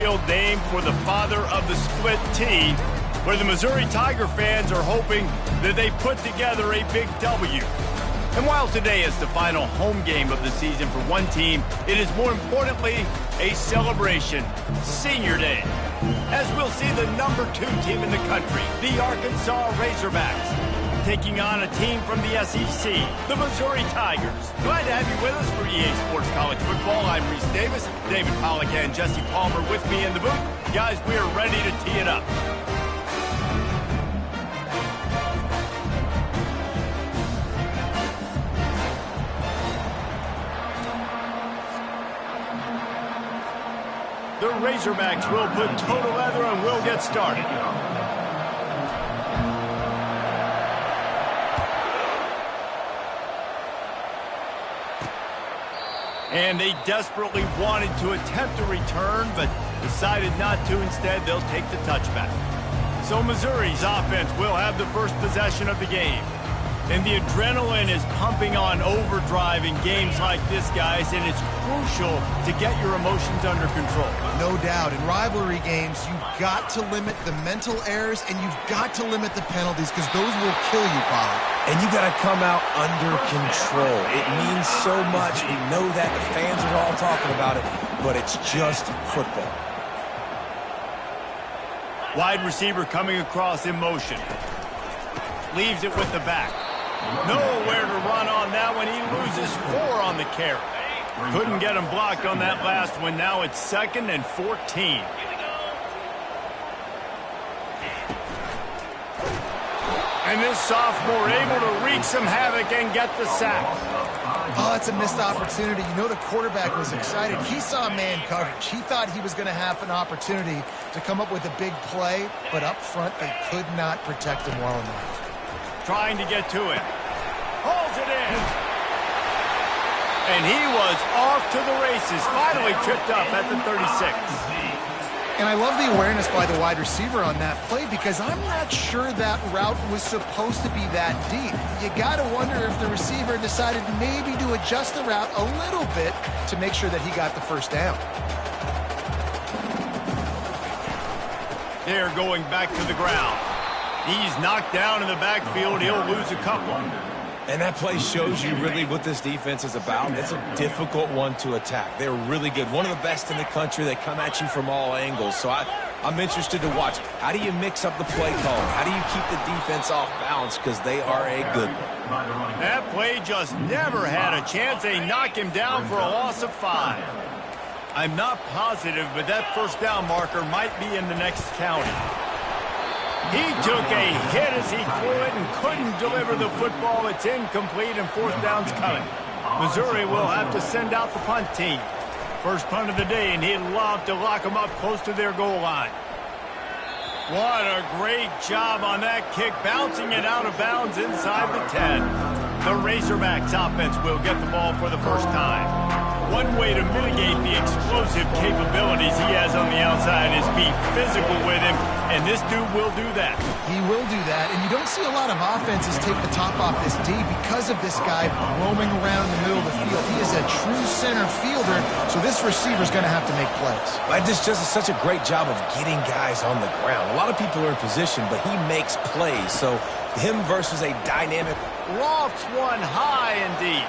Field named for the father of the split T, where the Missouri Tiger fans are hoping that they put together a big W. And while today is the final home game of the season for one team, it is more importantly a celebration, Senior Day, as we'll see the number 2 team in the country, the Arkansas Razorbacks, taking on a team from the SEC, the Missouri Tigers. Glad to have you with us for EA Sports College Football. I'm Reese Davis, David Pollack and Jesse Palmer with me in the booth. Guys, we are ready to tee it up. The Razorbacks will put total leather and we'll get started. And they desperately wanted to attempt a return, but decided not to. Instead, they'll take the touchback. So Missouri's offense will have the first possession of the game. And the adrenaline is pumping on overdrive in games like this, guys, and it's crucial to get your emotions under control. No doubt. In rivalry games, you've got to limit the mental errors, and you've got to limit the penalties, because those will kill you, Bob. And you got to come out under control. It means so much. We know that. The fans are all talking about it, but it's just football. Wide receiver coming across in motion. Leaves it with the back. Nowhere to run on that one. He loses 4 on the carry. Couldn't get him blocked on that last one. Now it's 2nd and 14. And this sophomore able to wreak some havoc and get the sack. Oh, that's a missed opportunity. You know the quarterback was excited. He saw man coverage. He thought he was going to have an opportunity to come up with a big play, but up front they could not protect him well enough. Trying to get to it. Holds it in. And he was off to the races. Finally tripped up at the 36. And I love the awareness by the wide receiver on that play, because I'm not sure that route was supposed to be that deep. You got to wonder if the receiver decided maybe to adjust the route a little bit to make sure that he got the first down. They're going back to the ground. He's knocked down in the backfield. He'll lose a couple. And that play shows you really what this defense is about. It's a difficult one to attack. They're really good. One of the best in the country. They come at you from all angles. So I'm interested to watch. How do you mix up the play calling? How do you keep the defense off balance? Because they are a good one. That play just never had a chance. They knock him down for a loss of 5. I'm not positive, but that first down marker might be in the next county. He took a hit as he threw it and couldn't deliver the football. It's incomplete and 4th down's coming. Missouri will have to send out the punt team. First punt of the day, and he'd love to lock them up close to their goal line. What a great job on that kick, bouncing it out of bounds inside the 10. The Razorbacks offense will get the ball for the first time. One way to mitigate the explosive capabilities he has on the outside is be physical with him, and this dude will do that. He will do that, and you don't see a lot of offenses take the top off this D because of this guy roaming around in the middle of the field. He is a true center fielder, so this receiver's going to have to make plays. But this just is such a great job of getting guys on the ground. A lot of people are in position, but he makes plays, so him versus a dynamic... Lofts one high and deep.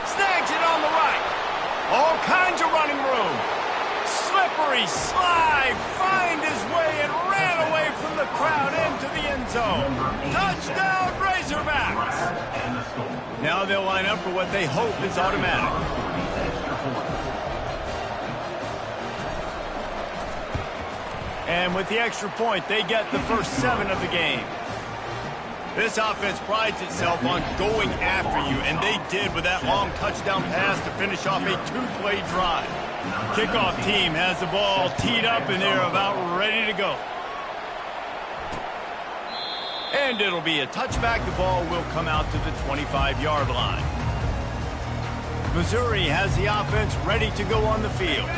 Snags it on the right. All kinds of running room. Slippery slide. Find his way and ran away from the crowd into the end zone. Touchdown, Razorbacks. Now they'll line up for what they hope is automatic. And with the extra point, they get the first 7 of the game. This offense prides itself on going after you, and they did with that long touchdown pass to finish off a 2-play drive. Kickoff team has the ball teed up, and they're about ready to go. And it'll be a touchback. The ball will come out to the 25-yard line. Missouri has the offense ready to go on the field.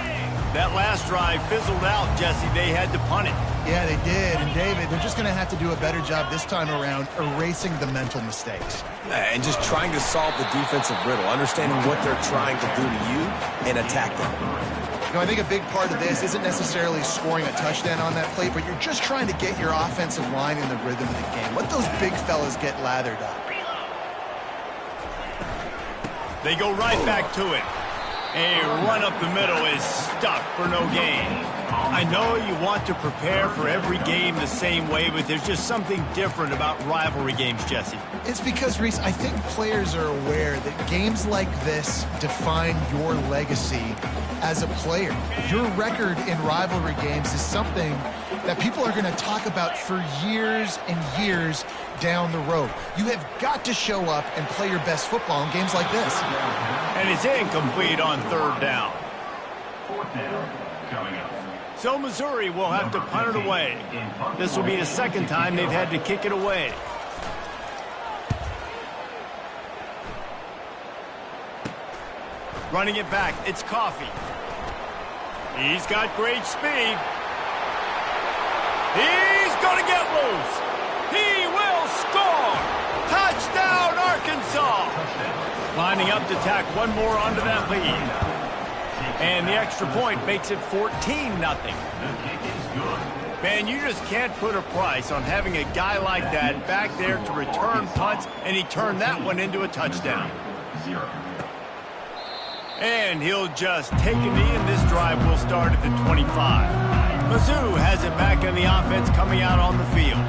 That last drive fizzled out, Jesse. They had to punt it. Yeah, they did. And, David, they're just going to have to do a better job this time around erasing the mental mistakes. And just trying to solve the defensive riddle, understanding what they're trying to do to you and attack them. I think a big part of this isn't necessarily scoring a touchdown on that play, but you're just trying to get your offensive line in the rhythm of the game. Let those big fellas get lathered up. They go right back to it. A run up the middle is stuck for no gain. I know you want to prepare for every game the same way, but there's just something different about rivalry games, Jesse. It's because, Reese, I think players are aware that games like this define your legacy as a player. Your record in rivalry games is something that people are going to talk about for years and years down the road. You have got to show up and play your best football in games like this. And it's incomplete on third down. Fourth down coming up. So Missouri will have to punt it away. This will be the second time they've had to kick it away. Running it back, it's Coffee. He's got great speed. He's going to get loose. He will score. Touchdown, Arkansas. Lining up to tack one more onto that lead. And the extra point makes it 14-0. Man, you just can't put a price on having a guy like that back there to return punts, and he turned that one into a touchdown. And he'll just take a knee, and this drive will start at the 25. Mizzou has it back in the offense coming out on the field.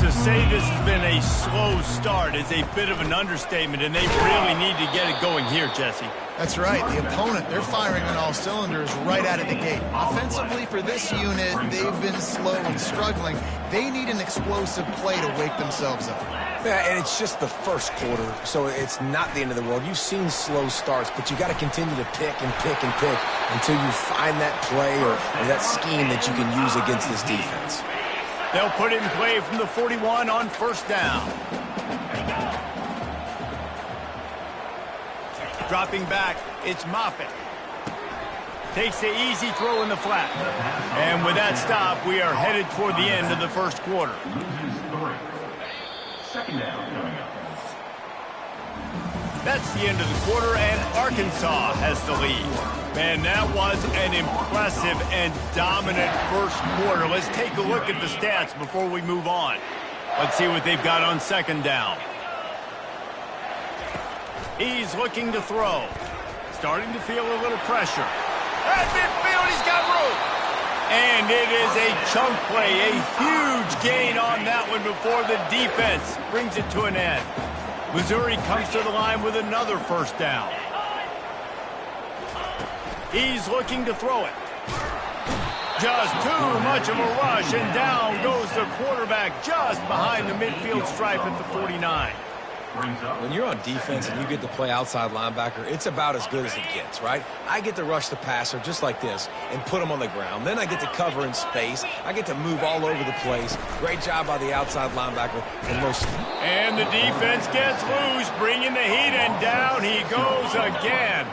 To say this has been a slow start is a bit of an understatement, and they really need to get it going here, Jesse. That's right. The opponent, they're firing on all cylinders right out of the gate. Offensively, for this unit, they've been slow and struggling. They need an explosive play to wake themselves up. Yeah, and it's just the first quarter, so it's not the end of the world. You've seen slow starts, but you got to continue to pick and pick and pick until you find that play or that scheme that you can use against this defense. They'll put it in play from the 41 on first down. Dropping back, it's Moffitt. Takes the easy throw in the flat. And with that stop, we are headed toward the end of the first quarter. Second down coming up. That's the end of the quarter, and Arkansas has the lead. Man, that was an impressive and dominant first quarter. Let's take a look at the stats before we move on. Let's see what they've got on second down. He's looking to throw. Starting to feel a little pressure. At midfield, he's got room. And it is a chunk play, a huge gain on that one before the defense brings it to an end. Missouri comes to the line with another first down. He's looking to throw it. Just too much of a rush, and down goes the quarterback just behind the midfield stripe at the 49. When you're on defense and you get to play outside linebacker, it's about as good as it gets, right? I get to rush the passer just like this and put him on the ground. Then I get to cover in space. I get to move all over the place. Great job by the outside linebacker. And the defense gets loose, bringing the heat, and down he goes again.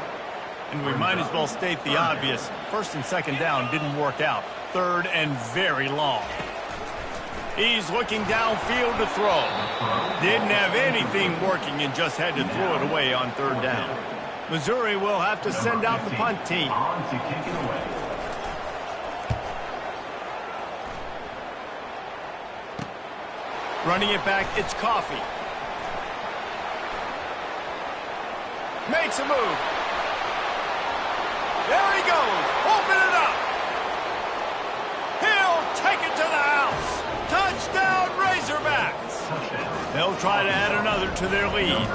And we might as well state the obvious. First and second down didn't work out. Third and very long. He's looking downfield to throw. Didn't have anything working and just had to throw it away on third down. Missouri will have to send out the punt team. Running it back, it's Coffee. Makes a move. There he goes. Open it up. He'll take it to the house. Touchdown, Razorbacks. They'll try to add another to their lead.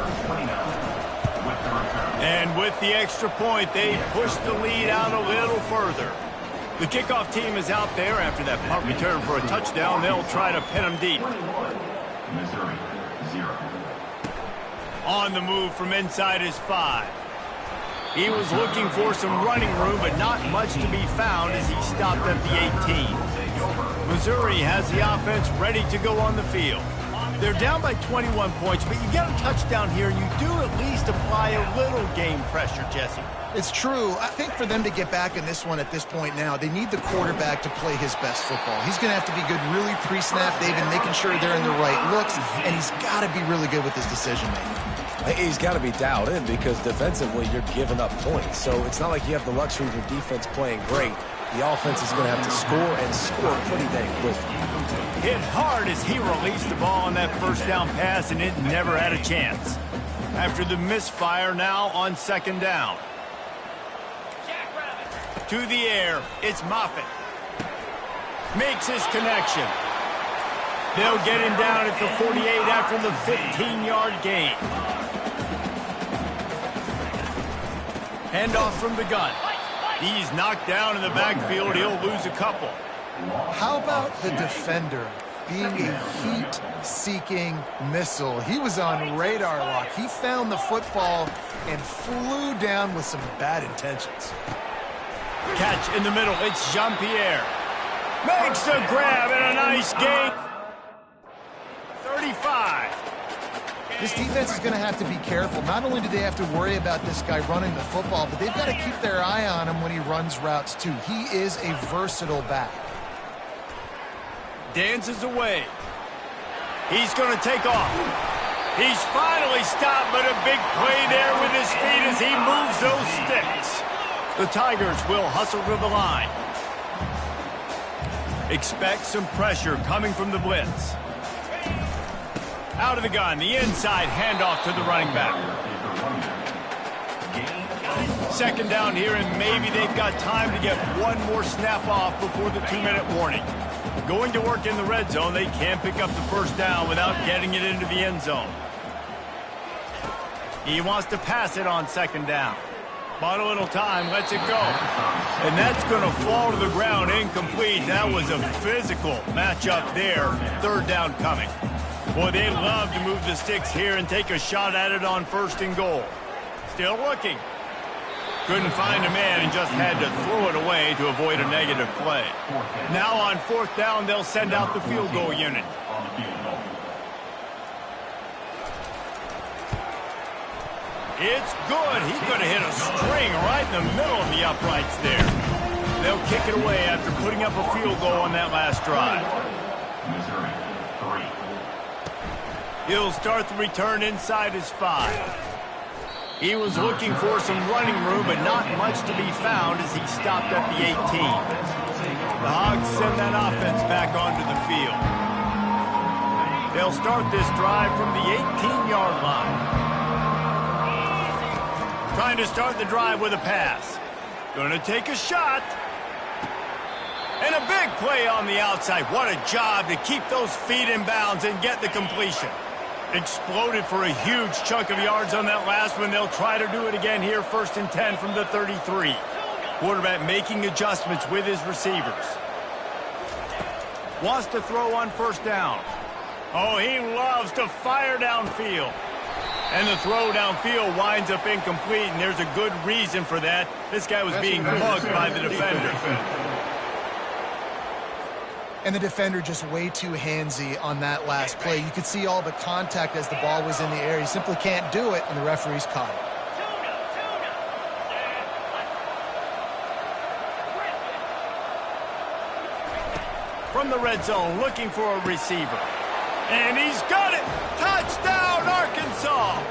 And with the extra point, they push the lead out a little further. The kickoff team is out there after that punt return for a touchdown. They'll try to pin them deep. Missouri, 0. On the move from inside his 5. He was looking for some running room, but not much to be found as he stopped at the 18. Missouri has the offense ready to go on the field. They're down by 21 points, but you get a touchdown here, and you do at least apply a little game pressure, Jesse. It's true. I think for them to get back in this one at this point now, they need the quarterback to play his best football. He's going to have to be good really pre-snap, David, making sure they're in the right looks, and he's got to be really good with his decision-making. He's got to be dialed in because defensively you're giving up points. So it's not like you have the luxury of your defense playing great. The offense is going to have to score and score pretty dang quick. Hit hard as he released the ball on that first down pass, and it never had a chance. After the misfire, now on second down. To the air, it's Moffitt. Makes his connection. They'll get him down at the 48 after the 15-yard gain. Handoff from the gun. He's knocked down in the backfield. He'll lose a couple. How about the defender being a heat-seeking missile? He was on radar lock. He found the football and flew down with some bad intentions. Catch in the middle. It's Jean-Pierre. Makes a grab and a nice gain. 35. This defense is going to have to be careful. Not only do they have to worry about this guy running the football, but they've got to keep their eye on him when he runs routes too. He is a versatile back. Dances away. He's going to take off. He's finally stopped, but a big play there with his feet as he moves those sticks. The Tigers will hustle to the line. Expect some pressure coming from the blitz. Out of the gun, the inside handoff to the running back. Second down here, and maybe they've got time to get one more snap off before the 2-minute warning. Going to work in the red zone, they can't pick up the first down without getting it into the end zone. He wants to pass it on second down. Bought a little time, lets it go. And that's going to fall to the ground incomplete. That was a physical matchup there. Third down coming. Boy, they love to move the sticks here and take a shot at it on first and goal. Still looking. Couldn't find a man and just had to throw it away to avoid a negative play. Now on fourth down, they'll send out the field goal unit. It's good. He could have hit a string right in the middle of the uprights there. They'll kick it away after putting up a field goal on that last drive. He'll start the return inside his 5. He was looking for some running room, but not much to be found as he stopped at the 18. The Hogs send that offense back onto the field. They'll start this drive from the 18-yard line. Trying to start the drive with a pass. Going to take a shot. And a big play on the outside. What a job to keep those feet in bounds and get the completion. Exploded for a huge chunk of yards on that last one. They'll try to do it again here, 1st and 10 from the 33. Quarterback making adjustments with his receivers. Wants to throw on first down. Oh, he loves to fire downfield. And the throw downfield winds up incomplete, and there's a good reason for that. This guy was being mugged by the defender. And the defender just way too handsy on that last play. You could see all the contact as the ball was in the air. He simply can't do it, and the referee's caught it. From the red zone, looking for a receiver. And he's got it! Touchdown, Arkansas!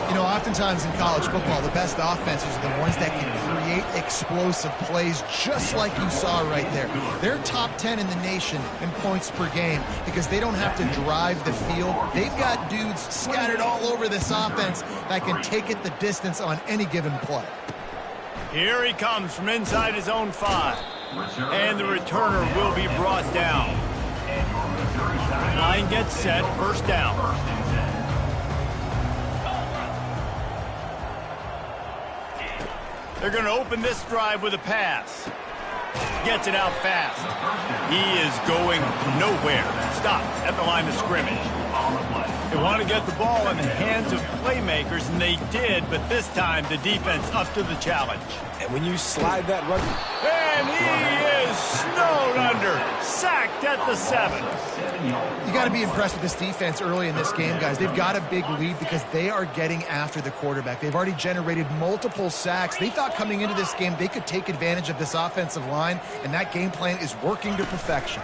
You know, oftentimes in college football, the best offenses are the ones that can create explosive plays just like you saw right there. They're top 10 in the nation in points per game because they don't have to drive the field. They've got dudes scattered all over this offense that can take it the distance on any given play. Here he comes from inside his own 5. And the returner will be brought down. Line gets set, first down. They're going to open this drive with a pass. Gets it out fast. He is going nowhere. Stopped at the line of scrimmage. They want to get the ball in the hands of playmakers, and they did, but this time the defense up to the challenge. And when you slide that run... And he is snowed under. Sacked at the 7. You got to be impressed with this defense early in this game, guys. They've got a big lead because they are getting after the quarterback. They've already generated multiple sacks. They thought coming into this game they could take advantage of this offensive line, and that game plan is working to perfection.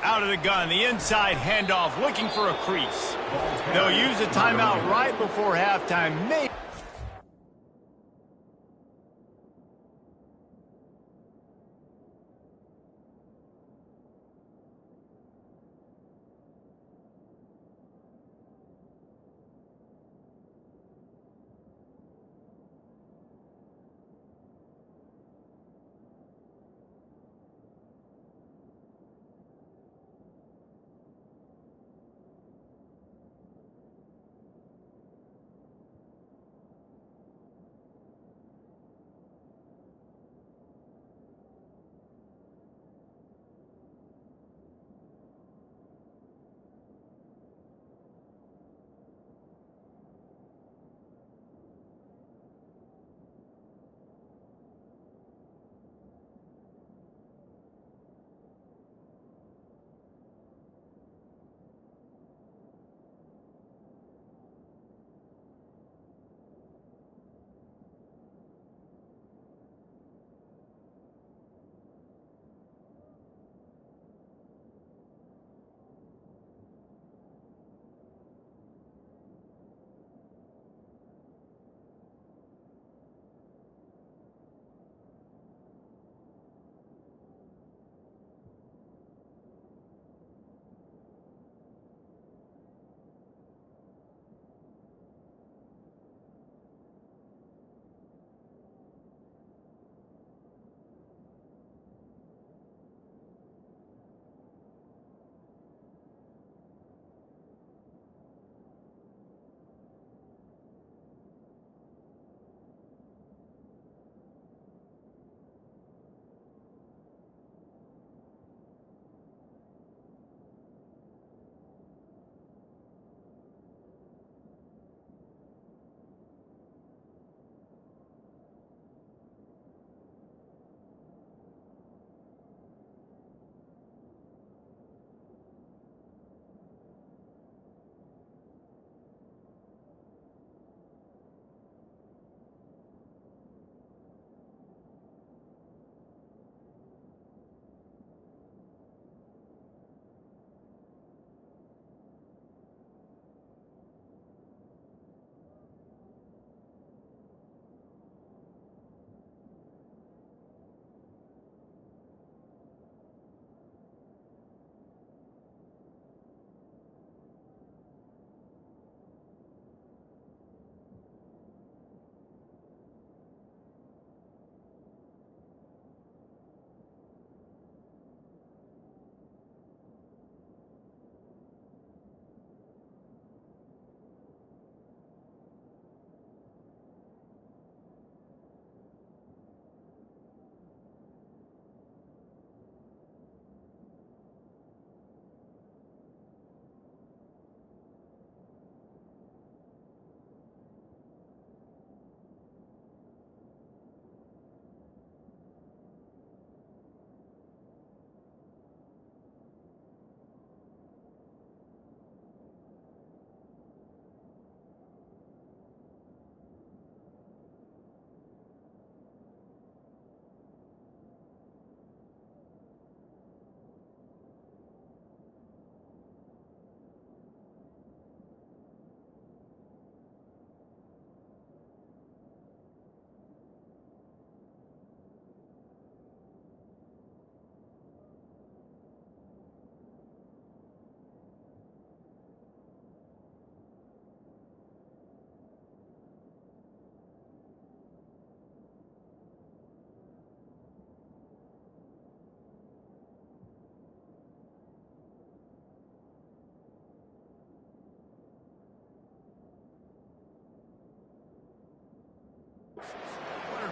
Out of the gun, the inside handoff, looking for a crease. They'll use a timeout right before halftime. Maybe.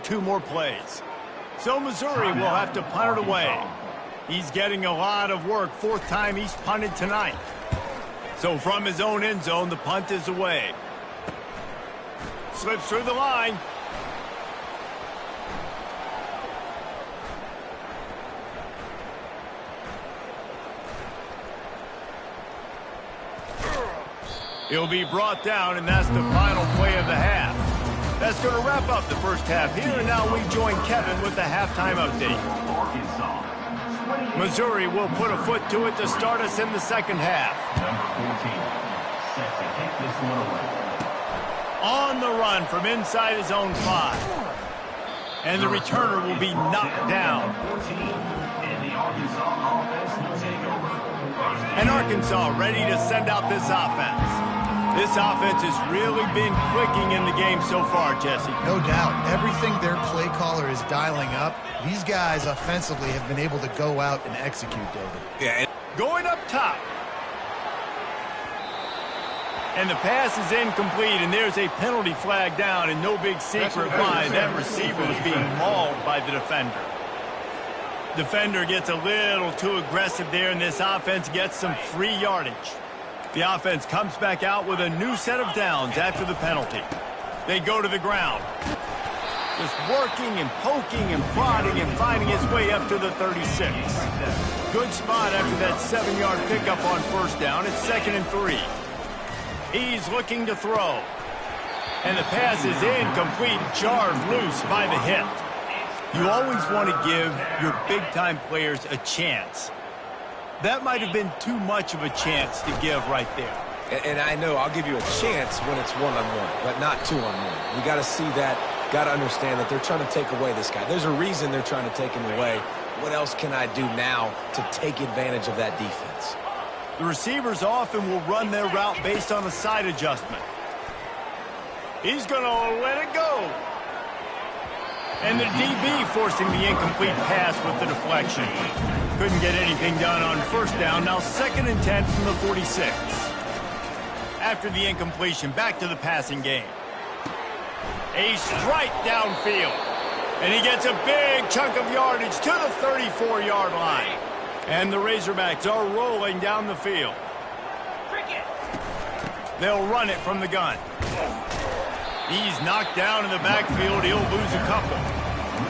Two more plays. So Missouri will have to punt it away. He's getting a lot of work. Fourth time he's punted tonight. So from his own end zone, the punt is away. Slips through the line. He'll be brought down, and that's the final play of the half. That's going to wrap up the first half here, and now we join Kevin with the halftime update. Arkansas 28. Missouri will put a foot to it to start us in the second half. Number 14, set to kick this one away. On the run from inside his own 5. And the returner will be knocked down. 14, and the Arkansas offense will take over. And Arkansas ready to send out this offense. This offense has really been clicking in the game so far, Jesse. No doubt. Everything their play caller is dialing up, these guys offensively have been able to go out and execute, David. Yeah. Going up top. And the pass is incomplete, and there's a penalty flag down, and no big secret why that receiver was being mauled by the defender. Defender gets a little too aggressive there, and this offense gets some free yardage. The offense comes back out with a new set of downs after the penalty. They go to the ground. Just working and poking and prodding and finding his way up to the 36. Good spot after that 7-yard pickup on first down. It's 2nd and 3. He's looking to throw. And the pass is incomplete, jarred loose by the hit. You always want to give your big-time players a chance. That might have been too much of a chance to give right there. And I know I'll give you a chance when it's one-on-one, but not two-on-one. We got to see that, got to understand that they're trying to take away this guy. There's a reason they're trying to take him away. What else can I do now to take advantage of that defense? The receivers often will run their route based on a side adjustment. He's going to let it go. And the DB forcing the incomplete pass with the deflection. Couldn't get anything done on first down. Now 2nd and 10 from the 46. After the incompletion, back to the passing game. A strike downfield. And he gets a big chunk of yardage to the 34-yard line. And the Razorbacks are rolling down the field. They'll run it from the gun. He's knocked down in the backfield. He'll lose a couple.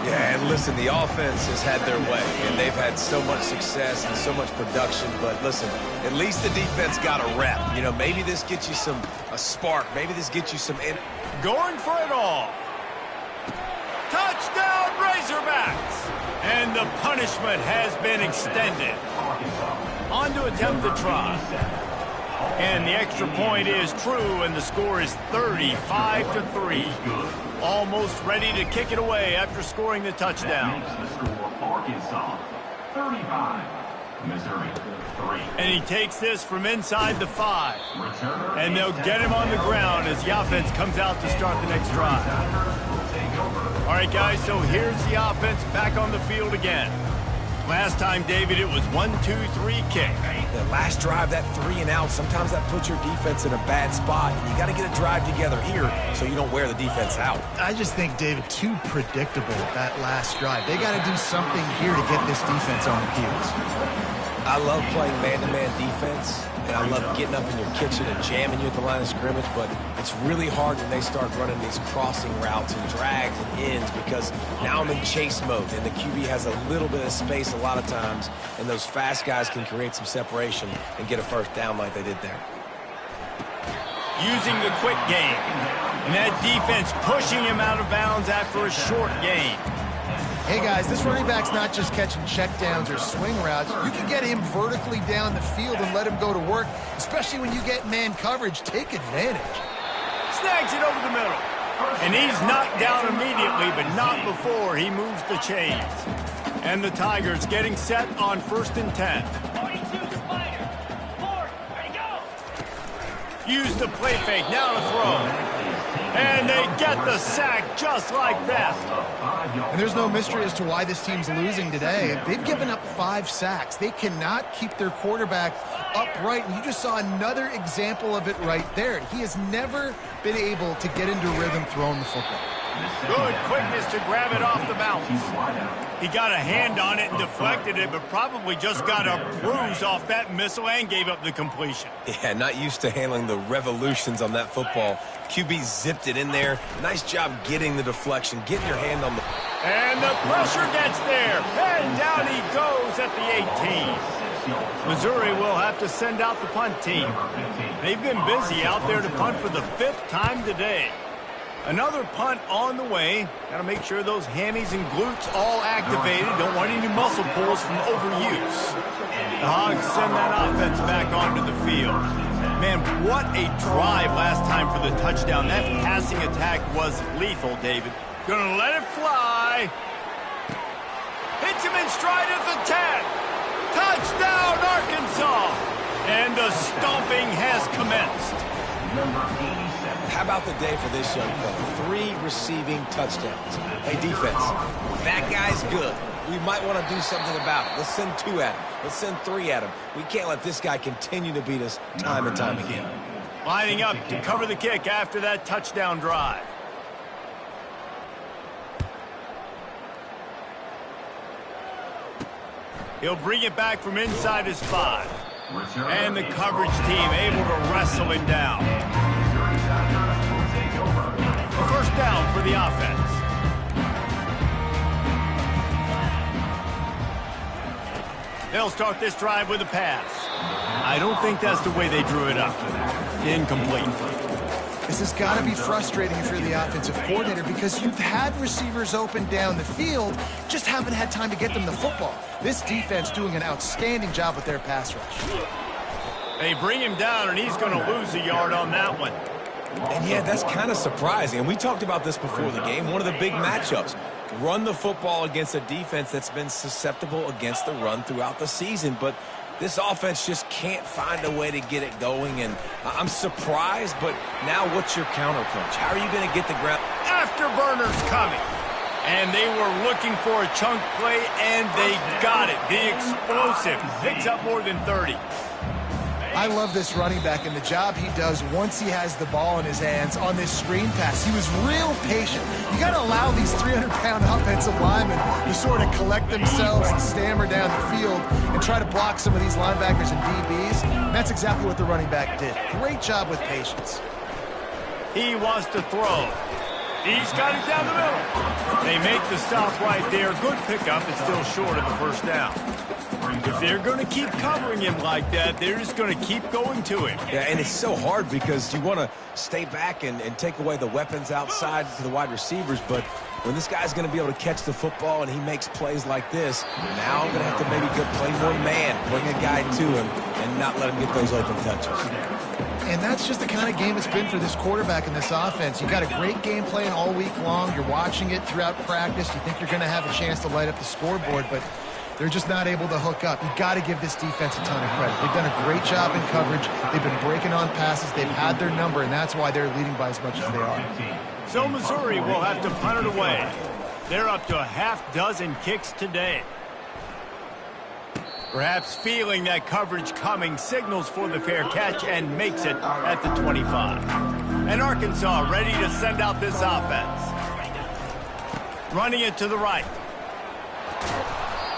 Yeah, and listen, the offense has had their way, and they've had so much success and so much production. But listen, at least the defense got a rep. You know, maybe this gets you a spark. Maybe this gets you some... Going for it all. Touchdown, Razorbacks! And the punishment has been extended. On to attempt the try. And the extra point is true, and the score is 35-3. Almost ready to kick it away after scoring the touchdown. The score, Arkansas 35, Missouri 3. And he takes this from inside the 5. Returner And they'll get him on the ground as the offense comes out to start the next drive. All right, guys, so here's the offense back on the field again. Last time, David, it was 1-2-3 kick. The last drive, that 3 and out, sometimes that puts your defense in a bad spot. And you got to get a drive together here so you don't wear the defense out. I just think, David, too predictable that last drive. They got to do something here to get this defense on the heels. I love playing man-to-man defense, and I love getting up in your kitchen and jamming you at the line of scrimmage, but it's really hard when they start running these crossing routes and drags and ends because now I'm in chase mode, and the QB has a little bit of space a lot of times, and those fast guys can create some separation and get a first down like they did there. Using the quick game. And that defense pushing him out of bounds after a short gain. Hey, guys, this running back's not just catching checkdowns or swing routes. You can get him vertically down the field and let him go to work, especially when you get man coverage. Take advantage. Snags it over the middle. And he's knocked down immediately, but not before he moves the chains. And the Tigers getting set on 1st and 10. Use the play fake, now to throw. And they get the sack just like that. And there's no mystery as to why this team's losing today. They've given up 5 sacks. They cannot keep their quarterback upright. And you just saw another example of it right there. He has never been able to get into rhythm throwing the football. Good quickness to grab it off the bounce. He got a hand on it and deflected it, but probably just got a bruise off that missile and gave up the completion. Yeah, not used to handling the revolutions on that football. QB zipped it in there. Nice job getting the deflection, getting your hand on the... And the pressure gets there. And down he goes at the 18. Missouri will have to send out the punt team. They've been busy out there to punt for the 5th time today. Another punt on the way. Got to make sure those hammies and glutes all activated. Don't want any muscle pulls from overuse. The Hogs send that offense back onto the field. Man, what a drive last time for the touchdown. That passing attack was lethal, David. Gonna let it fly. Hits him in stride at the 10. Touchdown, Arkansas. And the stomping has commenced. How about the day for this young fella? 3 receiving touchdowns. Hey, defense, that guy's good. We might want to do something about it. Let's send 2 at him. Let's send 3 at him. We can't let this guy continue to beat us time and time again. Lining up to cover the kick after that touchdown drive. He'll bring it back from inside his 5. And the coverage team able to wrestle him down. A first down for the offense. They'll start this drive with a pass. I don't think that's the way they drew it up. Incomplete. This has got to be frustrating if you're the offensive coordinator because you've had receivers open down the field, just haven't had time to get them the football. This defense doing an outstanding job with their pass rush. They bring him down, and he's going to lose a yard on that one. And yeah, that's kind of surprising. And we talked about this before the game. One of the big matchups. Run the football against a defense that's been susceptible against the run throughout the season. But this offense just can't find a way to get it going. And I'm surprised, but now what's your counterpunch? How are you going to get the ground? Afterburners coming. And they were looking for a chunk play, and they got it. The explosive picks up more than 30. I love this running back and the job he does once he has the ball in his hands on this screen pass. He was real patient. You got to allow these 300-pound offensive linemen to sort of collect themselves and stammer down the field and try to block some of these linebackers and DBs. And that's exactly what the running back did. Great job with patience. He wants to throw. He's got it down the middle. They make the stop right there. Good pickup. It's still short of the first down. If they're going to keep covering him like that, they're just going to keep going to him. Yeah, and it's so hard because you want to stay back and take away the weapons outside to the wide receivers, but when this guy's going to be able to catch the football and he makes plays like this, now I'm going to have to maybe go play more man, bring a guy to him, and not let him get those open touches. And that's just the kind of game it's been for this quarterback in this offense. You got a great game plan all week long. You're watching it throughout practice. You think you're going to have a chance to light up the scoreboard, but they're just not able to hook up. You got to give this defense a ton of credit. They've done a great job in coverage. They've been breaking on passes. They've had their number, and that's why they're leading by as much as they are. So Missouri will have to punt it away. They're up to a half dozen kicks today. Perhaps feeling that coverage coming, signals for the fair catch and makes it at the 25. And Arkansas ready to send out this offense. Running it to the right.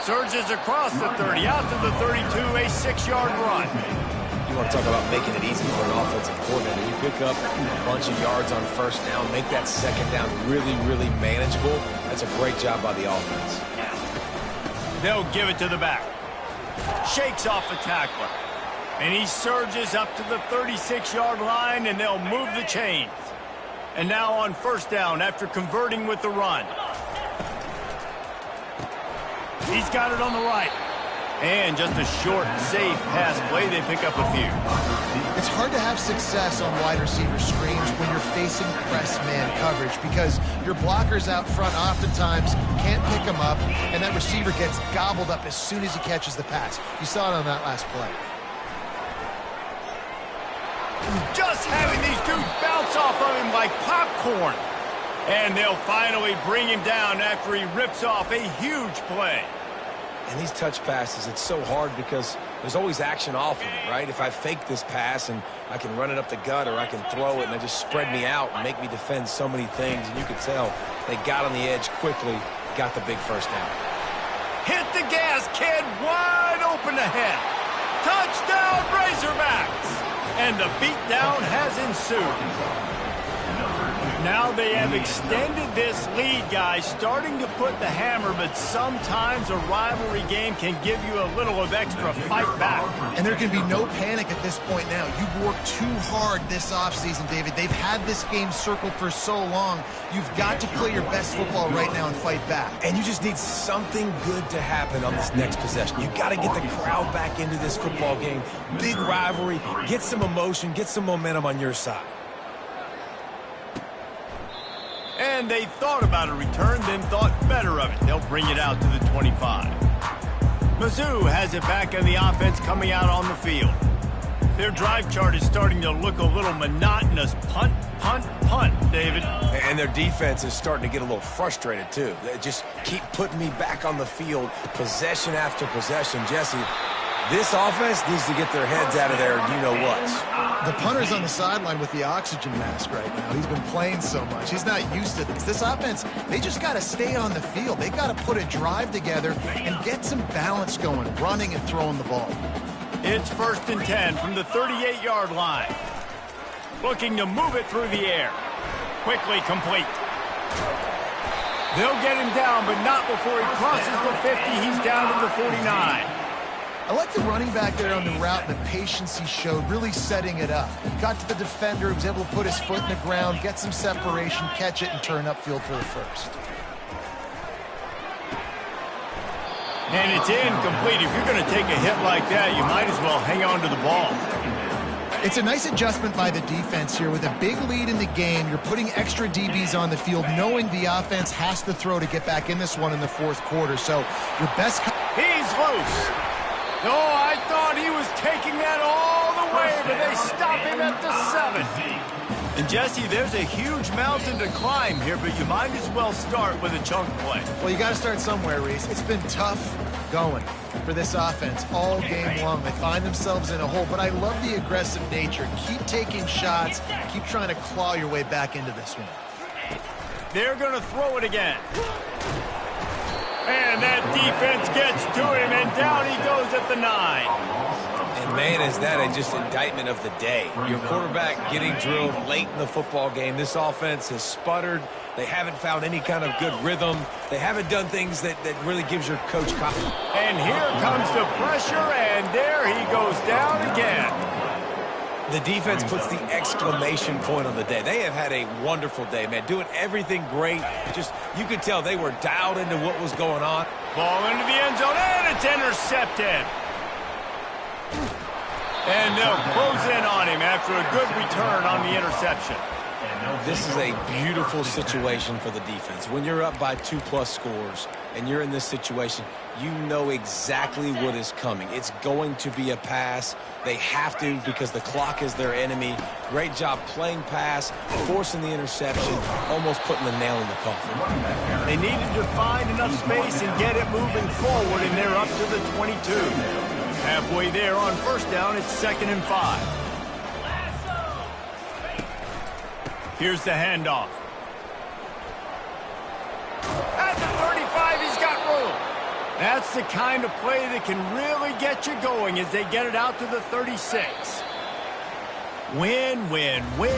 Surges across the 30, out to the 32, a 6-yard run. You want to talk about making it easy for an offensive coordinator. You pick up a bunch of yards on first down, make that second down really, really manageable. That's a great job by the offense. They'll give it to the back. Shakes off the tackler. And he surges up to the 36-yard line, and they'll move the chains. And now on first down after converting with the run. He's got it on the right. And just a short, safe pass play. They pick up a few. It's hard to have success on wide receiver screens when you're facing press man coverage because your blockers out front oftentimes can't pick them up, and that receiver gets gobbled up as soon as he catches the pass. You saw it on that last play. Just having these dudes bounce off of him like popcorn. And they'll finally bring him down after he rips off a huge play. And these touch passes, it's so hard because there's always action off of it, right? If I fake this pass and I can run it up the gut or I can throw it and they just spread me out and make me defend so many things. And you could tell they got on the edge quickly, got the big first down. Hit the gas, kid. Wide open ahead. Touchdown, Razorbacks. And the beatdown has ensued. Now they have extended this lead, guys, starting to put the hammer, but sometimes a rivalry game can give you a little of extra fight back. And there can be no panic at this point now. You've worked too hard this offseason, David. They've had this game circled for so long. You've got to play your best football right now and fight back. And you just need something good to happen on this next possession. You got to get the crowd back into this football game. Big rivalry. Get some emotion. Get some momentum on your side. And they thought about a return, then thought better of it. They'll bring it out to the 25. Mizzou has it back on the offense coming out on the field. Their drive chart is starting to look a little monotonous. Punt, punt, punt, David. And their defense is starting to get a little frustrated, too. They just keep putting me back on the field, possession after possession. Jesse, this offense needs to get their heads out of there, you-know-what. The punter's on the sideline with the oxygen mask right now. He's been playing so much. He's not used to this. This offense, they just got to stay on the field. They got to put a drive together and get some balance going, running and throwing the ball. It's 1st and 10 from the 38-yard line. Looking to move it through the air. Quickly complete. They'll get him down, but not before he crosses the 50. He's down to the 49. I like the running back there on the route and the patience he showed, really setting it up. He got to the defender, he was able to put his foot in the ground, get some separation, catch it, and turn upfield for the first. And it's incomplete. If you're going to take a hit like that, you might as well hang on to the ball. It's a nice adjustment by the defense here. With a big lead in the game, you're putting extra DBs on the field, knowing the offense has to throw to get back in this one in the fourth quarter. So your best... He's loose. Oh, I thought he was taking that all the way, but they stop him at the 7. And, Jesse, there's a huge mountain to climb here, but you might as well start with a chunk play. Well, you got to start somewhere, Reese. It's been tough going for this offense all game long. They find themselves in a hole, but I love the aggressive nature. Keep taking shots. Keep trying to claw your way back into this one. They're going to throw it again. And that defense gets to him, and down he goes at the 9. And, man, is that just indictment of the day. Your quarterback getting drilled late in the football game. This offense has sputtered. They haven't found any kind of good rhythm. They haven't done things that really gives your coach confidence. And here comes the pressure, and there he goes down again. The defense puts the exclamation point on the day. They have had a wonderful day, man. Doing everything great. Just, you could tell they were dialed into what was going on. Ball into the end zone, and it's intercepted. And they'll close in on him after a good return on the interception. This is a beautiful situation for the defense. When you're up by 2+ scores and you're in this situation, you know exactly what is coming. It's going to be a pass. They have to because the clock is their enemy. Great job playing pass, forcing the interception, almost putting the nail in the coffin. They needed to find enough space and get it moving forward, and they're up to the 22. Halfway there on 1st down, it's 2nd and 5. Here's the handoff. At the 35, he's got room. That's the kind of play that can really get you going as they get it out to the 36. Win, win, win.